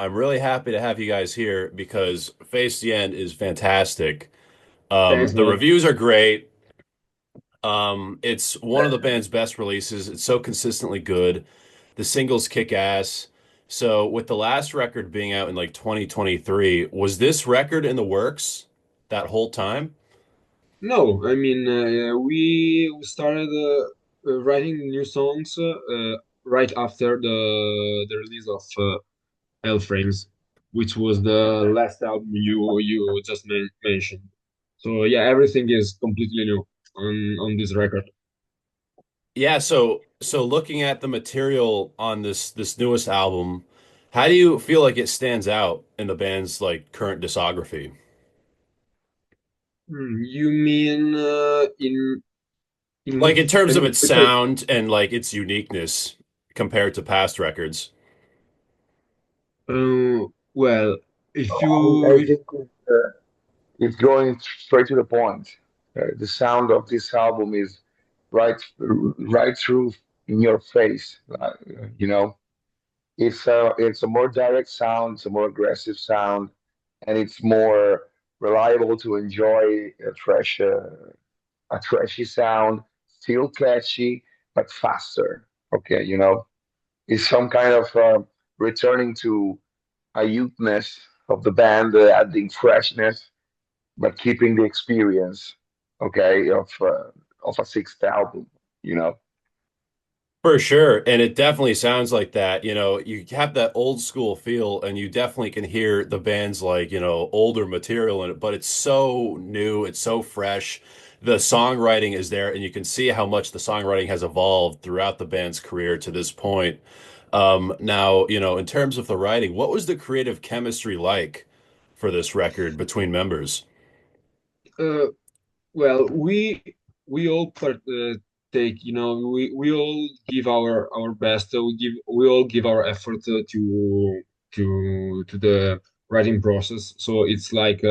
I'm really happy to have you guys here because Face the End is fantastic. Thanks, The man. reviews are great. It's one of the band's best releases. It's so consistently good. The singles kick ass. So, with the last record being out in like 2023, was this record in the works that whole time? No, I mean we started writing new songs right after the release of Hell Frames, which was the last album you just mentioned. So yeah, everything is completely new on this record. Yeah, so looking at the material on this newest album, how do you feel like it stands out in the band's like current discography? You mean in Like what? in I terms of mean, its because sound and like its uniqueness compared to past records. well, if I you think it's going straight to the point. The sound of this album is right through in your face. You know, it's a more direct sound, it's a more aggressive sound, and it's more reliable to enjoy a trashy sound, still catchy but faster. Okay, it's some kind of returning to a youthness of the band, adding freshness but keeping the experience, okay, of a sixth album, you know. For sure. And it definitely sounds like that. You have that old school feel and you definitely can hear the band's like, older material in it, but it's so new, it's so fresh. The songwriting is there and you can see how much the songwriting has evolved throughout the band's career to this point. Now, in terms of the writing, what was the creative chemistry like for this record between members? uh, well, we all take, we all give our best. We all give our effort to the writing process. So it's like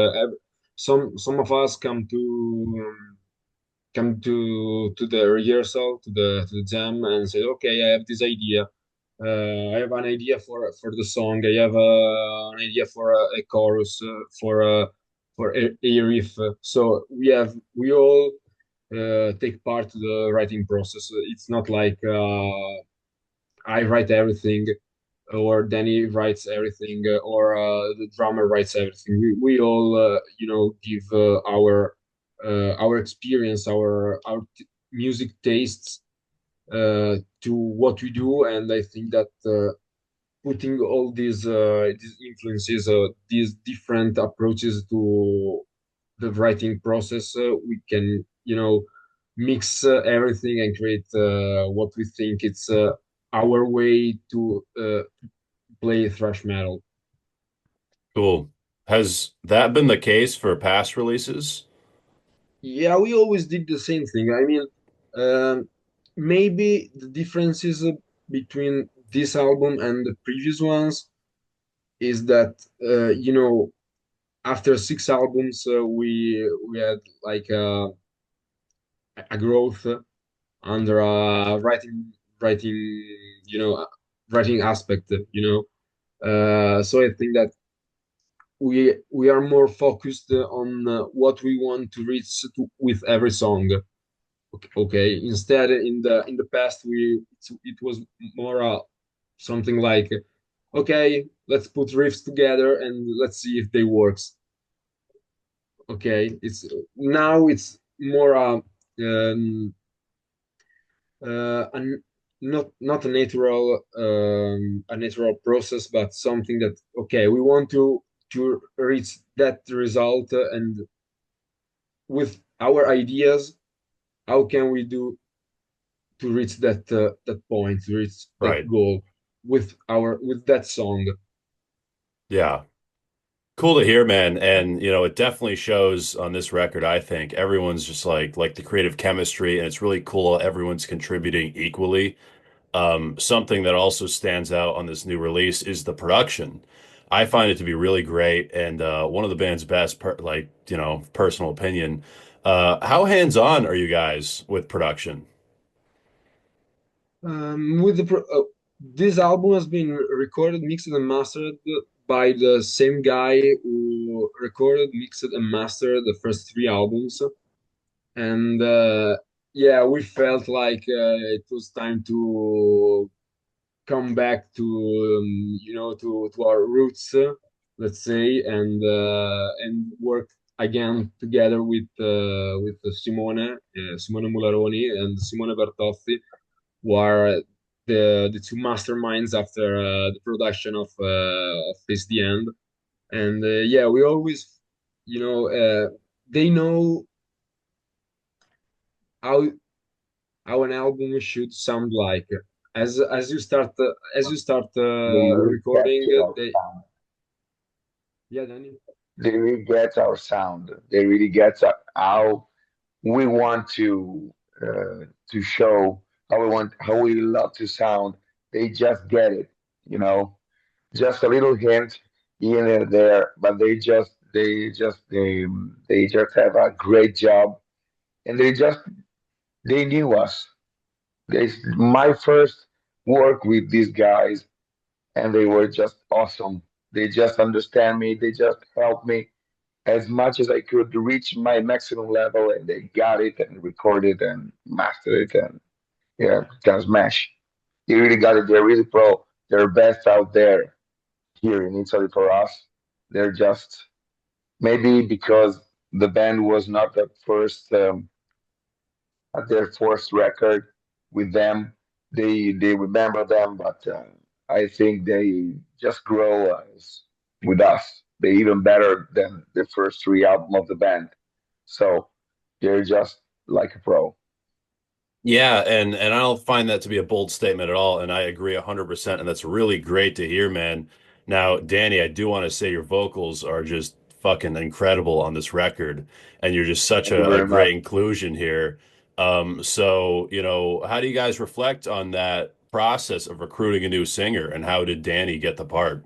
some of us come to the rehearsal to the jam and say, okay, I have this idea. I have an idea for the song. I have an idea for a chorus, for a riff. So we all take part to the writing process. It's not like I write everything, or Danny writes everything, or the drummer writes everything. We all give our experience, our music tastes to what we do, and I think that putting all these influences, these different approaches to the writing process, we can mix everything and create what we think it's our way to play thrash metal. Cool. Has that been the case for past releases? Yeah, we always did the same thing. I mean, maybe the differences between this album and the previous ones is that after six albums, we had like a growth under a writing writing aspect. So I think that we are more focused on what we want to reach with every song. Okay, instead in the past it was more something like, okay, let's put riffs together and let's see if they works. Okay, it's more an, not a natural process, but something that, okay, we want to reach that result, and with our ideas, how can we do to reach that point, to reach that Right. goal with that song. Yeah. Cool to hear, man. And it definitely shows on this record, I think. Everyone's just like the creative chemistry, and it's really cool. Everyone's contributing equally. Something that also stands out on this new release is the production. I find it to be really great and one of the band's best, personal opinion. How hands-on are you guys with production? With this album has been recorded, mixed, and mastered by the same guy who recorded, mixed, and mastered the first three albums. And yeah, we felt like it was time to come back to to our roots, let's say, and work again together with Simone Mularoni and Simone Bertozzi, who are the two masterminds after the production of Face the End. And yeah, we always, you know, they know how how an album should sound like. As you start They really recording, capture our they sound. yeah, Danny. They really get our sound. They really get how we want to show how we love to sound. They just get it, you know. Just a little hint here and there, but they just have a great job, and they knew us. They My first work with these guys, and they were just awesome. They just understand me. They just helped me as much as I could to reach my maximum level, and they got it and recorded and mastered it, and yeah, can smash. They really got it. They're really pro. They're best out there here in Italy for us. They're just maybe because the band was not the first at their first record with them. They remember them, but I think they just grow with us. They even better than the first three album of the band. So they're just like a pro. Yeah, and I don't find that to be a bold statement at all, and I agree 100%, and that's really great to hear, man. Now, Danny, I do want to say your vocals are just fucking incredible on this record, and you're just such Thank you a very much. great inclusion here. So, how do you guys reflect on that process of recruiting a new singer, and how did Danny get the part?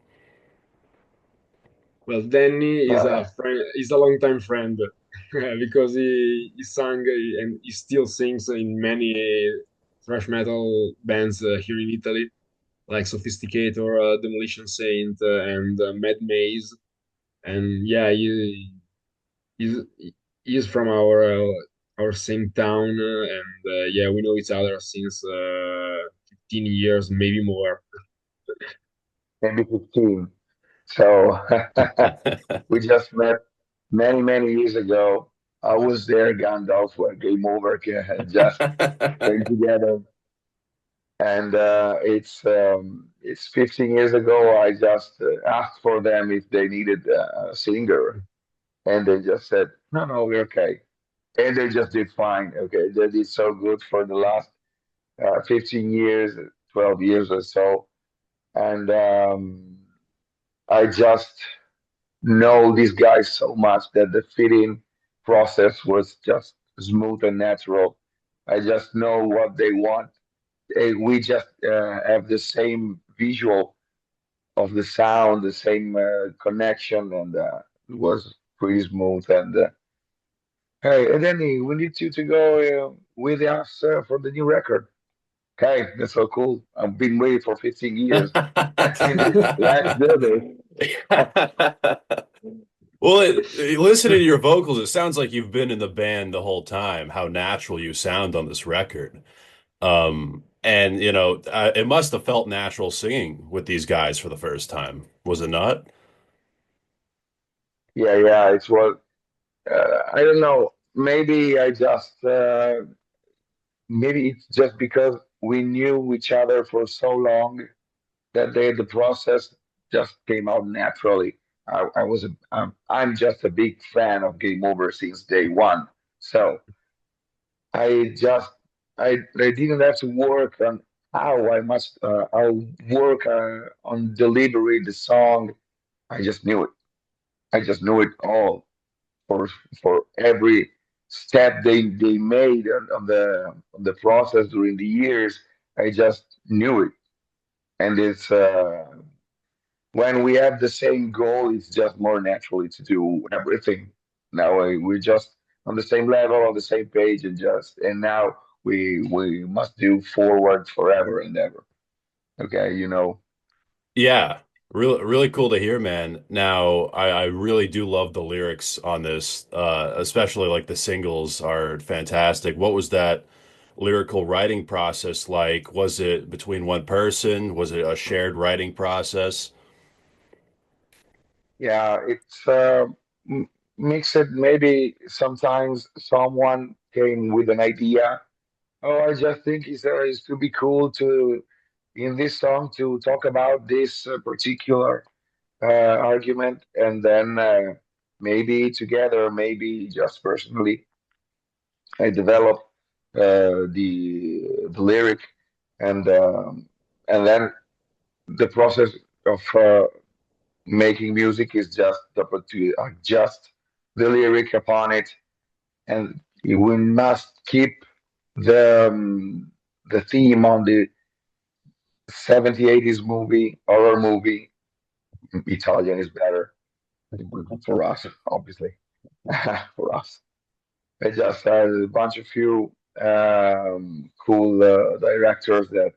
Well, Danny is Uh, a friend. He's a longtime friend because he sang and he still sings in many thrash metal bands here in Italy, like Sophisticator, Demolition Saint, and Mad Maze. And yeah, he's he's from our same town, and yeah, we know each other since 15 years, maybe more. maybe 15. So we just met many years ago. I was there, Gandalf, where Game Over just came together. And it's 15 years ago. I just asked for them if they needed a singer, and they just said, "No, we're okay." And they just did fine. Okay, they did so good for the last 15 years, 12 years or so, and I just know these guys so much that the fitting process was just smooth and natural. I just know what they want. We just have the same visual of the sound, the same connection, and it was pretty smooth. And hey, and then we need you to go with us for the new record. Okay, that's so cool. I've been waiting for 15 years. Let's do Well, listening to your vocals, it sounds like you've been in the band the whole time, how natural you sound on this record. And it must have felt natural singing with these guys for the first time, was it not? Yeah. It's what I don't know. Maybe it's just because we knew each other for so long that the process just came out naturally. I'm just a big fan of Game Over since day one. So I just I didn't have to work on how I'll work on delivering the song. I just knew it. I just knew it all for every step they made on the process during the years. I just knew it, and it's when we have the same goal, it's just more naturally to do everything. Now we're just on the same level, on the same page, and now we must do forward forever and ever. Okay, you know. Yeah. Really, really cool to hear, man. Now, I really do love the lyrics on this, especially like the singles are fantastic. What was that lyrical writing process like? Was it between one person? Was it a shared writing process? Yeah, it's mixed. Maybe sometimes someone came with an idea. Oh, I just think it's to be cool to in this song to talk about this particular argument, and then maybe together, maybe just personally, I develop the lyric, and then the process of making music is just to adjust the lyric upon it, and we must keep the theme on the 70s, 80s movie, horror movie. Italian is better for us, obviously. For us, I just had a bunch of few cool directors that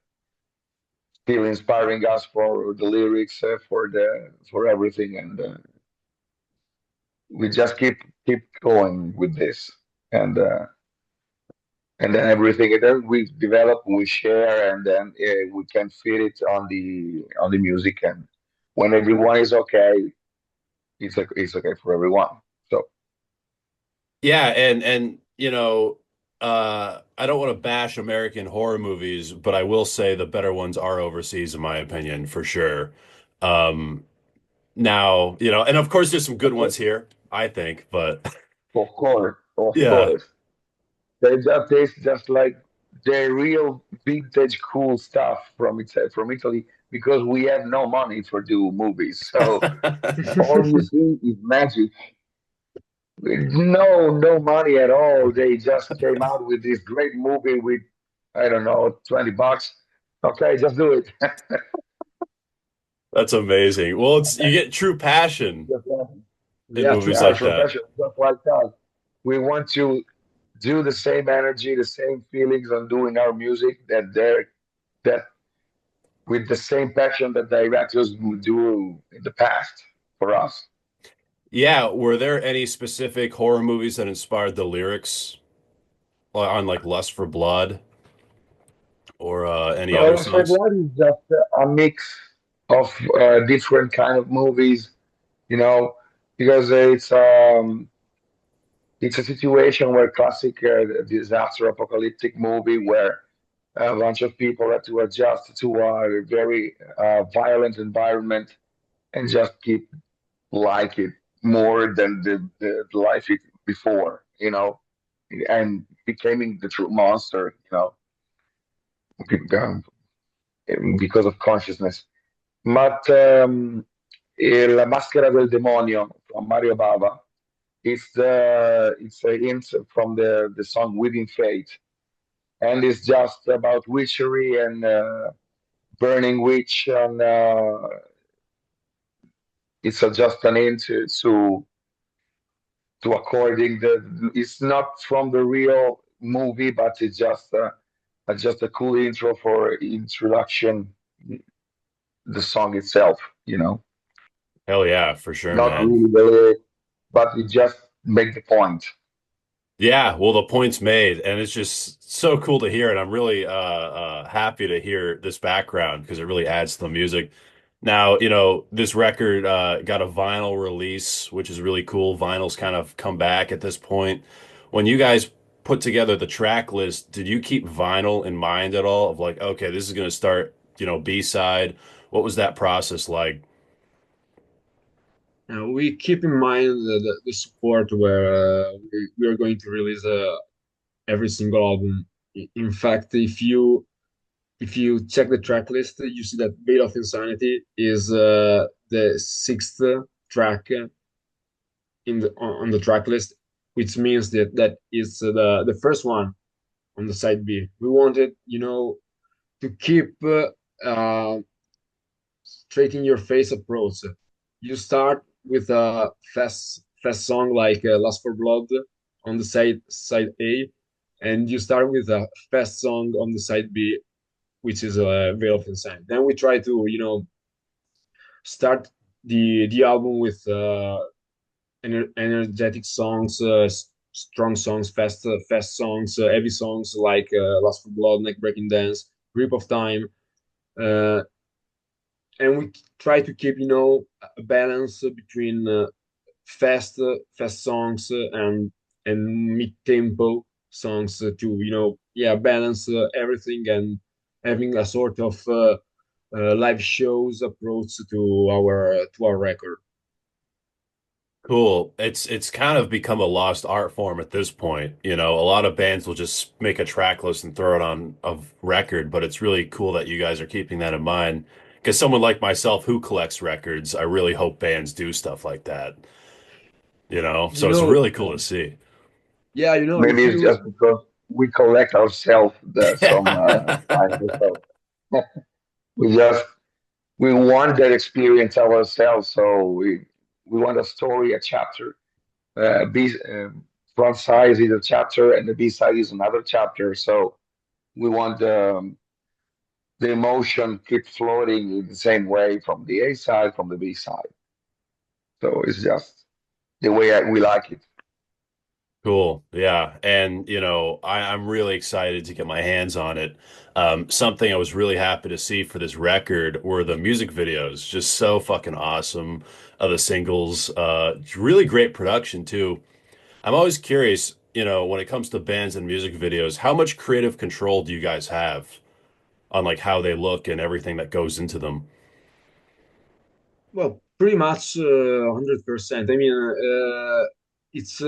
still inspiring us for the lyrics, for everything, and we just keep going with this, and and then everything, and then we develop, we share, and then we can fit it on the music, and when everyone is okay, it's okay for everyone. So Yeah, and I don't want to bash American horror movies, but I will say the better ones are overseas, in my opinion, for sure. Um, Now, and of course there's some good ones here, I think, but of yeah. course, they just taste just like the real vintage cool stuff from Italy because we have no money for do movies. So all you see is magic. No money at all. They just came out with this great movie with, I don't know, $20. Okay, just do it. That's amazing. Well, it's you get true passion Just, in Yeah, movies true yeah, like passion. that. professional, just like us. We want to do the same energy, the same feelings on doing our music that with the same passion that directors would do in the past for us. Yeah, were there any specific horror movies that inspired the lyrics on like Lust for Blood or any No, other Lost for songs? Blood is just a mix of different kind of movies, you know, because it's a situation where classic disaster apocalyptic movie where a bunch of people had to adjust to a very violent environment and just keep like it more than the life it before, and becoming the true monster, um, because of consciousness. But La Maschera del Demonio from Mario Bava, it's a hint from the song Within Fate, and it's just about witchery and burning witch, and it's just an hint to according the. It's not from the real movie, but it's just a cool intro for introduction, the song itself. Hell yeah, for sure, Not man. really the lyric, but it just make the point. Yeah, well, the point's made, and it's just so cool to hear, and I'm really happy to hear this background because it really adds to the music. Now, this record got a vinyl release, which is really cool. Vinyl's kind of come back at this point. When you guys put together the track list, did you keep vinyl in mind at all? Of like, okay, this is going to start, B-side. What was that process like? We keep in mind the support where we are going to release every single album. In fact, if you check the track list, you see that Bait of Insanity is the sixth track in on the track list, which means that is the first one on the side B. We wanted, to keep straight in your face approach. You start with a fast song like Lust for Blood on the side A, and you start with a fast song on the side B, which is a Veil of Insanity. Then we try to start the album with energetic songs, strong songs, fast songs, heavy songs like Last for Blood, Neck Breaking Dance, Grip of Time, uh, and we try to keep a balance between fast songs and mid tempo songs to yeah, balance everything and having a sort of live shows approach to our record. Cool. It's kind of become a lost art form at this point. You know, a lot of bands will just make a track list and throw it on a record, but it's really cool that you guys are keeping that in mind. Because someone like myself who collects records, I really hope bands do stuff like that. You know, You so it's know, really cool to see. yeah, Maybe if it's you just because we collect ourselves some times. So we just we want that experience ourselves. So we want a story, a chapter. B front side is a chapter, and the B side is another chapter. So we want the emotion keep floating in the same way from the A side, from the B side. So it's just the way we like it. Cool. Yeah. And, you know, I'm really excited to get my hands on it. Something I was really happy to see for this record were the music videos. Just so fucking awesome of the singles. Really great production too. I'm always curious, you know, when it comes to bands and music videos, how much creative control do you guys have on like how they look and everything that goes into them? well, pretty much 100%. I mean, it's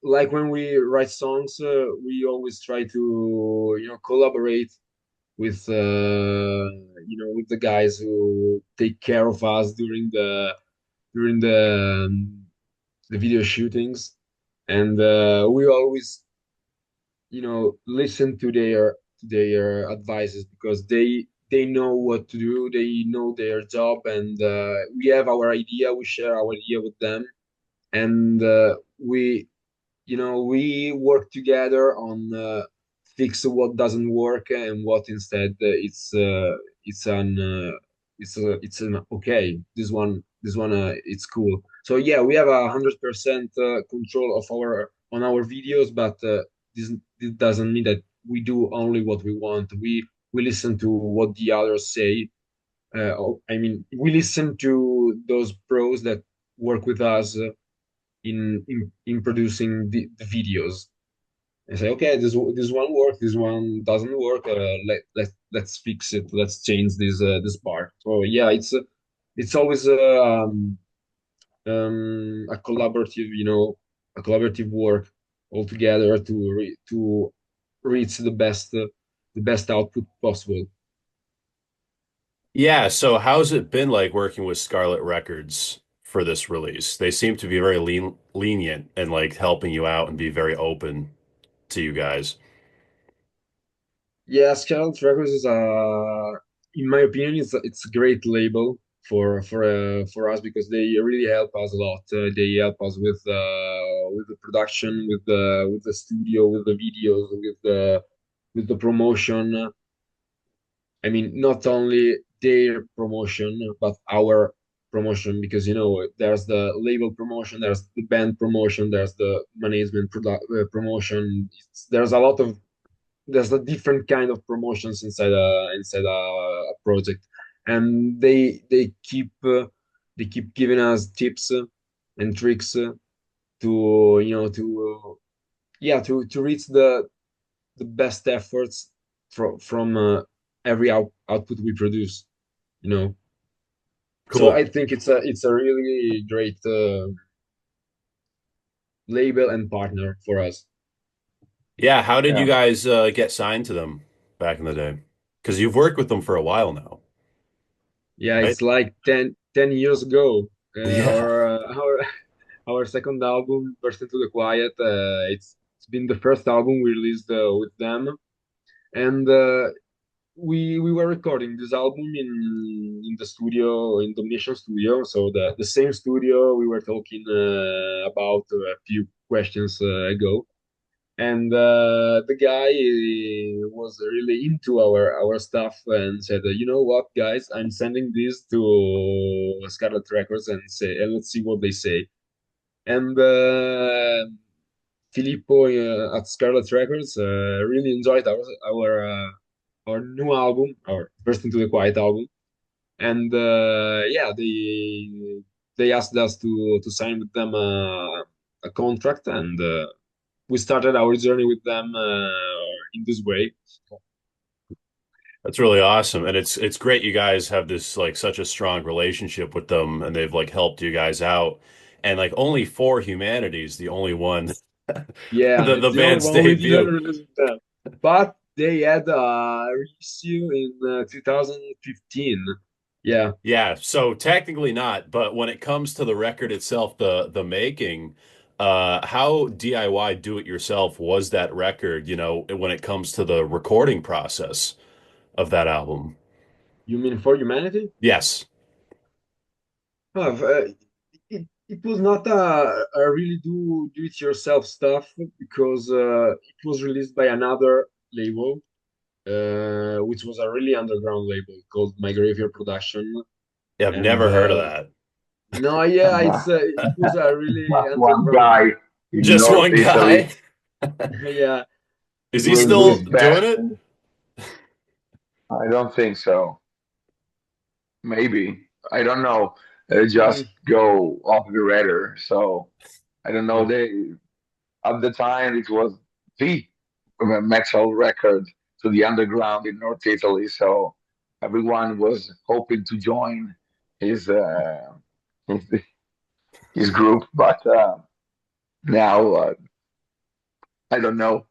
like when we write songs, we always try to collaborate with with the guys who take care of us during the video shootings, and we always listen to their advices because they know what to do, they know their job, and we have our idea, we share our idea with them, and we work together on fix what doesn't work and what instead it's an it's an okay, this one it's cool. So yeah, we have 100% control of our videos, but this doesn't mean that we do only what we want. We listen to what the others say. I mean, we listen to those pros that work with us in producing the videos and say, okay, this one works, this one doesn't work. Let's fix it. Let's change this part. So yeah, it's always a collaborative, a collaborative work all together to reach the best output possible. Yeah, so how's it been like working with Scarlet Records for this release? They seem to be very lenient and like helping you out and be very open to you guys. Yeah, Scarlet Records is in my opinion, it's a great label for us because they really help us a lot. They help us with the production, with the studio, with the videos, with the promotion. I mean, not only their promotion, but our promotion, because there's the label promotion, there's the band promotion, there's the management promotion. There's a lot of there's a different kind of promotions inside a project, and they keep giving us tips and tricks to yeah, to reach the best efforts from every output we produce. You know, so I Cool. think it's a really great label and partner for us. Yeah, how did you Yeah. guys get signed to them back in the day? Because you've worked with them for a while now, Yeah, right? it's like 10 years ago. Yeah. Our second album, Burst into the Quiet, it's been the first album we released with them, and we were recording this album in the studio, in Domination Studio, so the same studio we were talking about a few questions ago, And the guy was really into our stuff and said, you know what, guys, I'm sending this to Scarlet Records and say, and let's see what they say. And Filippo at Scarlet Records really enjoyed our new album, our Burst into the Quiet album, and yeah, they asked us to sign with them a contract, and we started our journey with them in this way. That's really awesome. And it's great you guys have this like such a strong relationship with them and they've like helped you guys out. And like only For Humanity is the only one Yeah, the it's the only band's one we didn't debut. release with them, but they had a reissue in 2015. Yeah, Yeah, so technically not, but when it comes to the record itself, the making, how DIY do it yourself was that record, you know, when it comes to the recording process of that album? you mean For Humanity? Yes. It was not a really do it yourself stuff because it was released by another label, which was a really underground label called My Graveyard Production. Yeah, I've And never heard of that. no, yeah, it was a really Just one underground. guy in Just North one Italy guy? Yeah, Is he doing still his doing best. it? I don't think so. Maybe. I don't know. mm, Just go off the radar. So I don't know. no, They at the time it was the metal record to the underground in North Italy. So everyone was hoping to join his uh, his, his group, but now I don't know.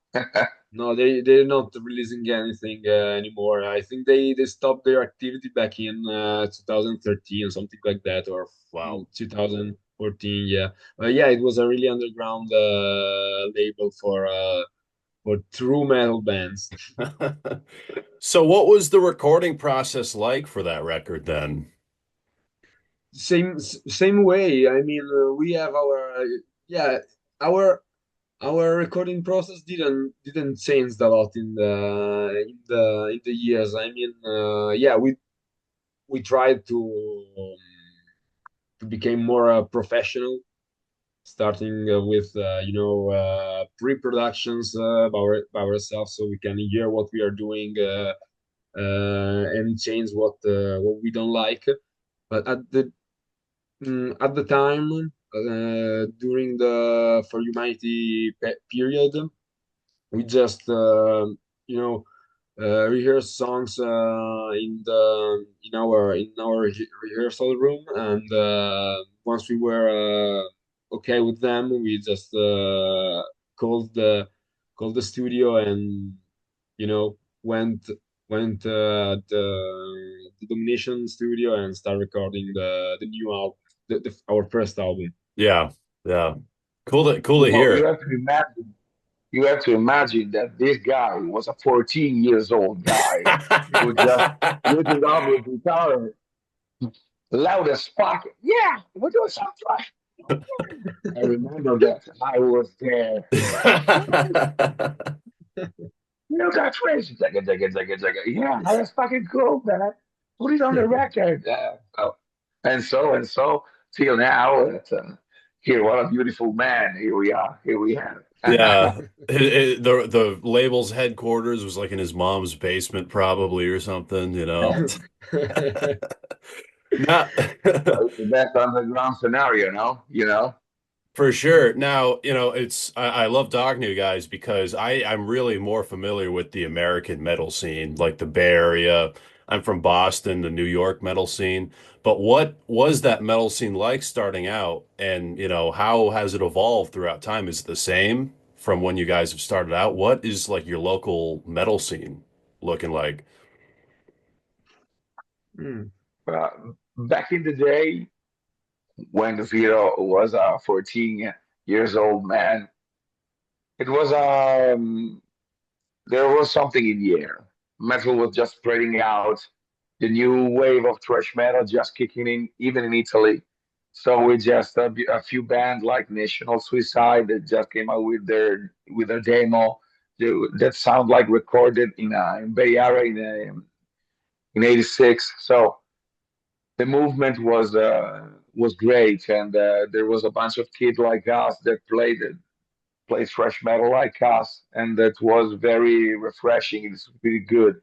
no, they're not releasing anything anymore. I think they stopped their activity back in 2013 or something like that, or Wow. 2014. Yeah, yeah, it was a really underground label for true metal bands. So what was the recording process like for that record then? Same way. I mean, we have yeah, our our recording process didn't change a lot in the years. I mean, yeah, we tried to become more professional, starting with pre-productions by ourselves, so we can hear what we are doing and change what we don't like. But at the time, during the For Humanity period, we just rehearse songs in our rehearsal room, and once we were okay with them, we just called the studio and you know went the Domination studio and start recording the new album, our first album. Yeah, yeah. Cool to Well, you hear. have to imagine. You have to imagine that this guy was a 14 years old guy who just lifted up his guitar loud as fuck. Yeah, we're doing some Thrash. I remember that I was there. You know, got crazy. Yeah, that's fucking cool, man. Put it on the record. And so till now. Here, what a beautiful man. Here we are. Here we have. Yeah. The label's headquarters was like in his mom's basement probably or something, you know. Not It's the best underground scenario, no? You know? For sure. Now, you know, I love talking to you guys because I'm really more familiar with the American metal scene, like the Bay Area. I'm from Boston, the New York metal scene. But what was that metal scene like starting out? And, you know, how has it evolved throughout time? Is it the same from when you guys have started out? What is like your local metal scene looking like? Hmm. Uh, Back in the day, when Ziro was a 14 years old man, it was there was something in the air. Metal was just spreading out. The new wave of thrash metal just kicking in, even in Italy. So we just a few bands like National Suicide that just came out with their demo that sound like recorded in Bay Area in '86. So the movement was great, and there was a bunch of kids like us that played thrash metal like us, and that was very refreshing. It's really good.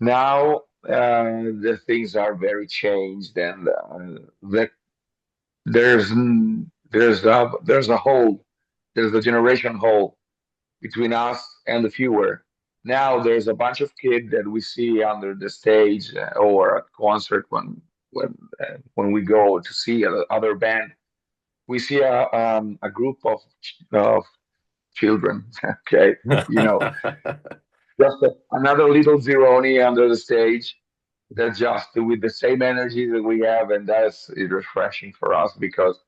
Now the things are very changed, and the there's there's a hole, there's a generation hole between us and the viewer. Now there's a bunch of kids that we see under the stage or at concert when we go to see other band. We see a group of children, okay, you know, just another little Zironi under the stage. They're just with the same energy that we have, and that's refreshing for us because,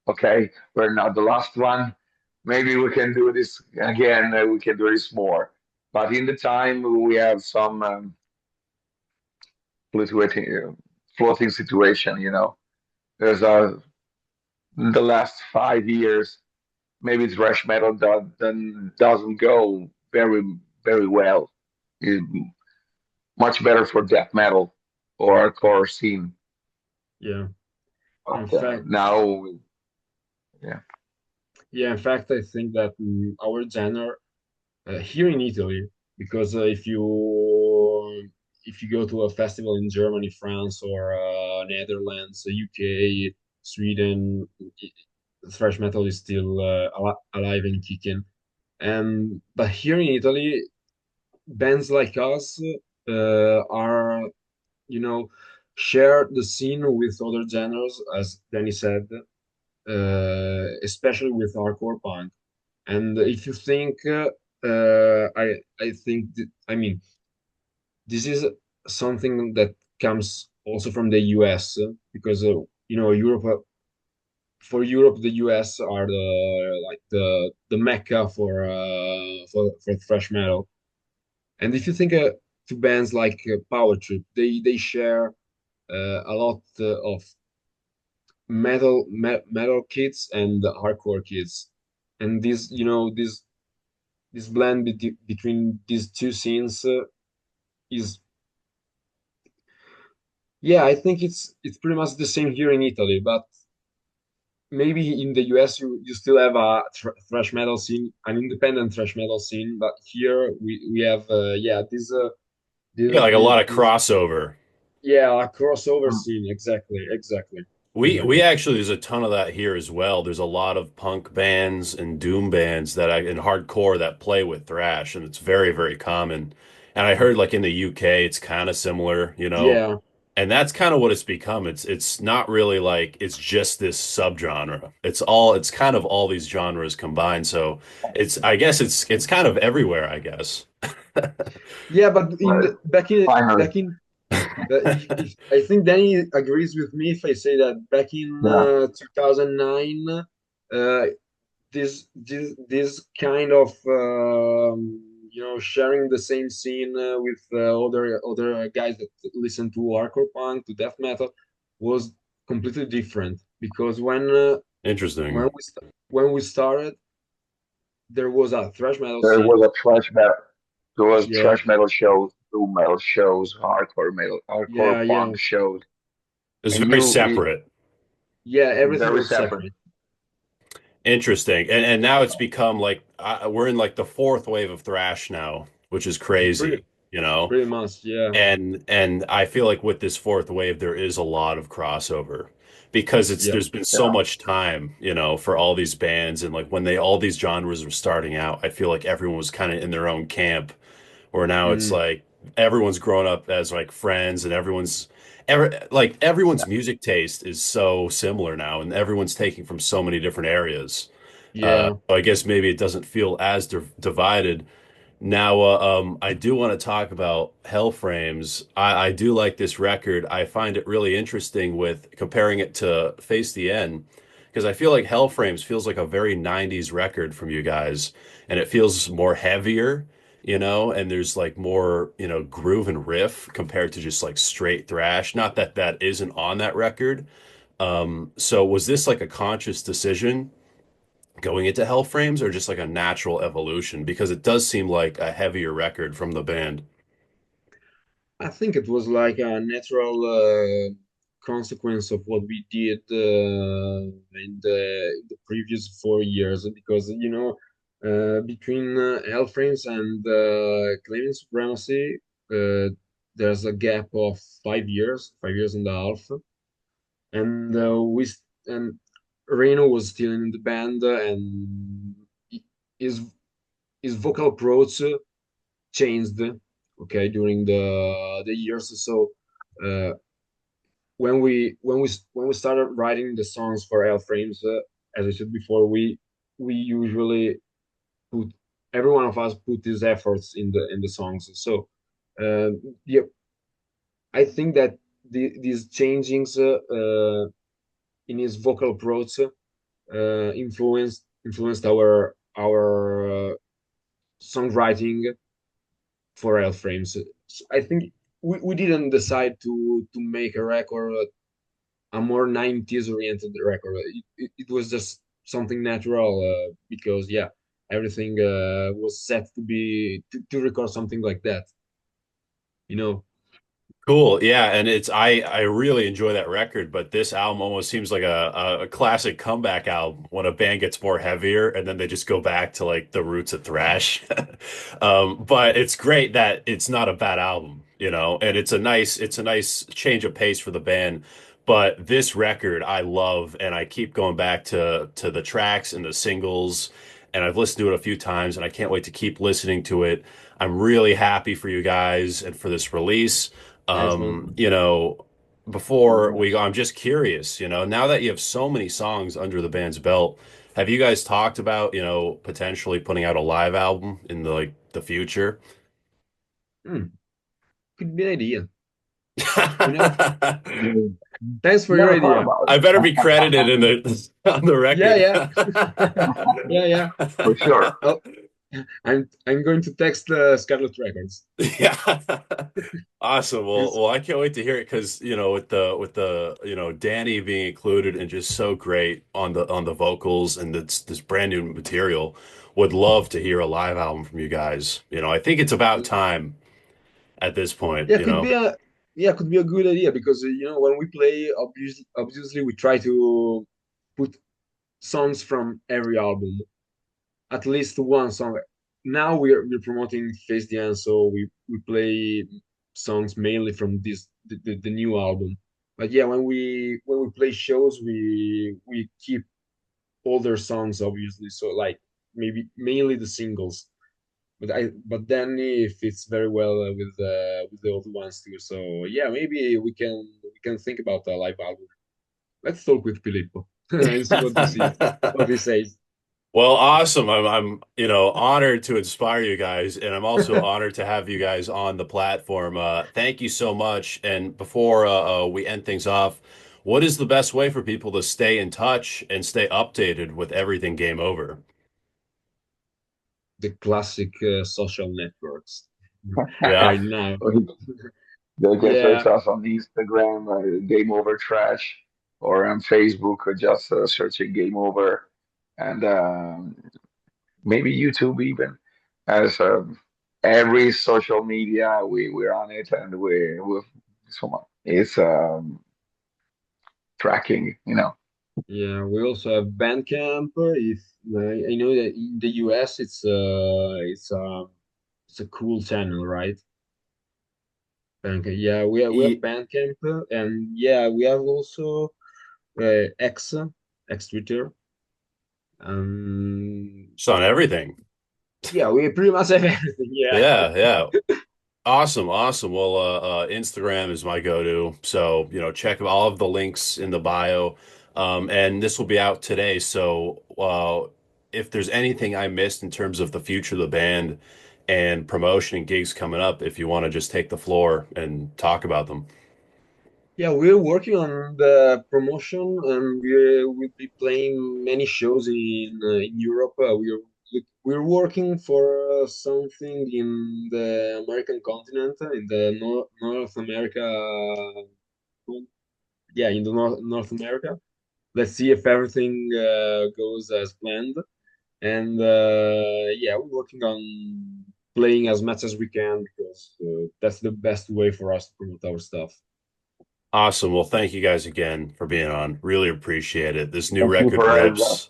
okay, we're not the last one. Maybe we can do this again. We can do this more. But in the time, we have some fluctuating, floating situation. You know, there's in the last 5 years, maybe thrash metal doesn't go very well. It, much better for death metal or hardcore scene. Yeah. In But fact, now, yeah, yeah. In fact, I think that our genre here in Italy, because if you go to a festival in Germany, France, or Netherlands, UK, Sweden, thrash metal is still alive and kicking. And but here in Italy, bands like us are, you know, share the scene with other genres, as Danny said, especially with hardcore punk. And if you think, I think, I mean, this is something that comes also from the US, because Europe, for Europe, the US are the mecca for thrash metal. And if you think to bands like Power Trip, they share a lot of metal kids and hardcore kids, and this blend between these two scenes is, yeah, I think it's pretty much the same here in Italy, but maybe in the US you still have a thrash metal scene, an independent thrash metal scene, but here we have yeah, Yeah, like a lot of this crossover. yeah, a crossover mm, scene. Exactly, We exactly. actually there's a ton of that here as well. There's a lot of punk bands and doom bands and hardcore that play with thrash, and it's very, very common. And I heard like in the UK it's kind of similar, you know. Yeah, And that's kind of what it's become. It's not really like it's just this subgenre. It's kind of all these genres combined. So it's I guess it's kind of everywhere, I guess. yeah, but well, finally, back in if I think Danny agrees with me if I say that back in yeah, 2009, uh, this kind of sharing the same scene with other guys that listen to hardcore punk, to death metal, was completely different, because Interesting. when when we started, there was a thrash metal there scene. was a thrash metal. There was Yeah, thrash metal shows, doom metal shows, hardcore yeah. punk shows, It's and very separate. Yeah, everything very was separate. separate. Interesting. And now it's become like we're in like the fourth wave of thrash now, which is Pretty crazy, you know? pretty much, yeah. And I feel like with this fourth wave there is a lot of crossover because it's Yeah. there's been so Yeah, much time, you know, for all these bands and like when they all these genres were starting out, I feel like everyone was kind of in their own camp where now it's Mm, like everyone's grown up as like friends and everyone's music taste is so similar now and everyone's taking from so many different areas. yeah. So I guess maybe it doesn't feel as divided. Now, I do want to talk about Hell Frames. I do like this record. I find it really interesting with comparing it to Face the End because I feel like Hell Frames feels like a very 90s record from you guys, and it feels more heavier, you know, and there's like more, you know, groove and riff compared to just like straight thrash. Not that that isn't on that record, So was this like a conscious decision going into Hell Frames or just like a natural evolution? Because it does seem like a heavier record from the band. I think it was like a natural consequence of what we did in the previous 4 years, because between L-Frames and Claiming Supremacy, uh, there's a gap of 5 years, 5 years and a half, and and Reno was still in the band, and his his vocal approach changed, okay, during the years. So uh, when we started writing the songs for L Frames, as I said before, we usually put every one of us put his efforts in the songs. So uh, yeah, I think that these changings in his vocal approach influenced our songwriting for L frames. So I think we didn't decide to make a record, a more 90s oriented record. It was just something natural, because yeah, everything was set to record something like that, you know. Cool. Yeah, and I really enjoy that record, but this album almost seems like a classic comeback album when a band gets more heavier and then they just go back to like the roots of thrash. But it's great that it's not a bad album, and it's a nice change of pace for the band. But this record I love and I keep going back to the tracks and the singles and I've listened to it a few times and I can't wait to keep listening to it. I'm really happy for you guys and for this release. Thanks, man. Um, you know, Before we go, Congrats. I'm just curious, now that you have so many songs under the band's belt, have you guys talked about, potentially putting out a live album in the future? Hmm, could be an idea, you know. Mm. Thanks for your Never thought idea. about I better be credited in it. the on the Yeah, record. yeah. Yeah, yeah. For sure. Oh, I'm going to text Scarlet Records. Yeah. Awesome. Well, It's well, I can't wait to hear it because, with the Danny being included and just so great on the vocals and this brand new material. Would love to hear a live album from you guys. I think it's about time at this point, Yeah, could be a good idea, because when we play, obviously we try to put songs from every album, at least one song. Now we're promoting Face the End, so we play songs mainly from the new album. But yeah, when we play shows, we keep older songs, obviously, so like maybe mainly the singles. But then it fits very well with the old ones too. So yeah, maybe we can think about a live album. Let's talk with Filippo and see what he says. Well, awesome. I'm honored to inspire you guys, and I'm also honored to have you guys on the platform. Thank you so much. And before we end things off, what is the best way for people to stay in touch and stay updated with everything Game Over? The classic social networks Yeah. right now. They can search Yeah, us on Instagram, Game Over Trash, or on Facebook, or just searching Game Over, and maybe YouTube even. As every social media, we're on it, and we so it's tracking, yeah. We also have Bandcamp. If I know that in the US, it's a cool channel, right? Bandcamp. Yeah, we have E- Bandcamp, and yeah, we have also X, X Twitter. it's on everything. Yeah, we pretty much have everything. Yeah. Yeah, yeah. Awesome, awesome. Well, Instagram is my go-to. So, check all of the links in the bio. And this will be out today. So, if there's anything I missed in terms of the future of the band and promotion and gigs coming up, if you want to just take the floor and talk about them. Yeah, we're working on the promotion, and we'll be playing many shows in Europe. We're working for something in the American continent, in the North America. yeah, in the North America. Let's see if everything goes as planned. And yeah, we're working on playing as much as we can because that's the best way for us to promote our stuff. Awesome. Well, thank you guys again for being on. Really appreciate it. This new Thank you record for having us. rips.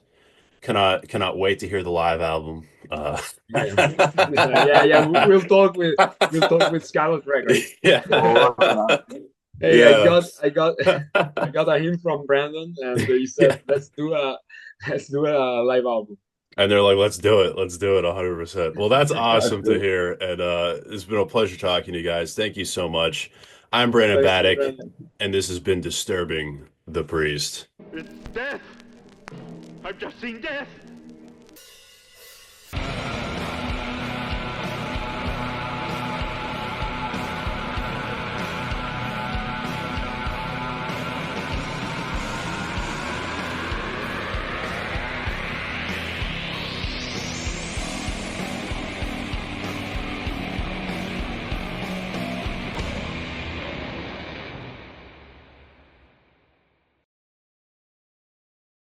Cannot wait to hear the live album. Yeah, yeah, yeah. We'll talk with Scarlet Records. We'll Yeah. work on it. Hey, Yeah. I got a hint from Brandon, and he said, Yeah. let's do a live album." And they're like, let's do it. Let's do it 100%. Well, that's That's awesome to good. hear. And it's been a pleasure talking to you guys. Thank you so much. I'm Brandon Thanks, my Battick, friend. and this has been Disturbing the Priest. It's death! I've just seen death!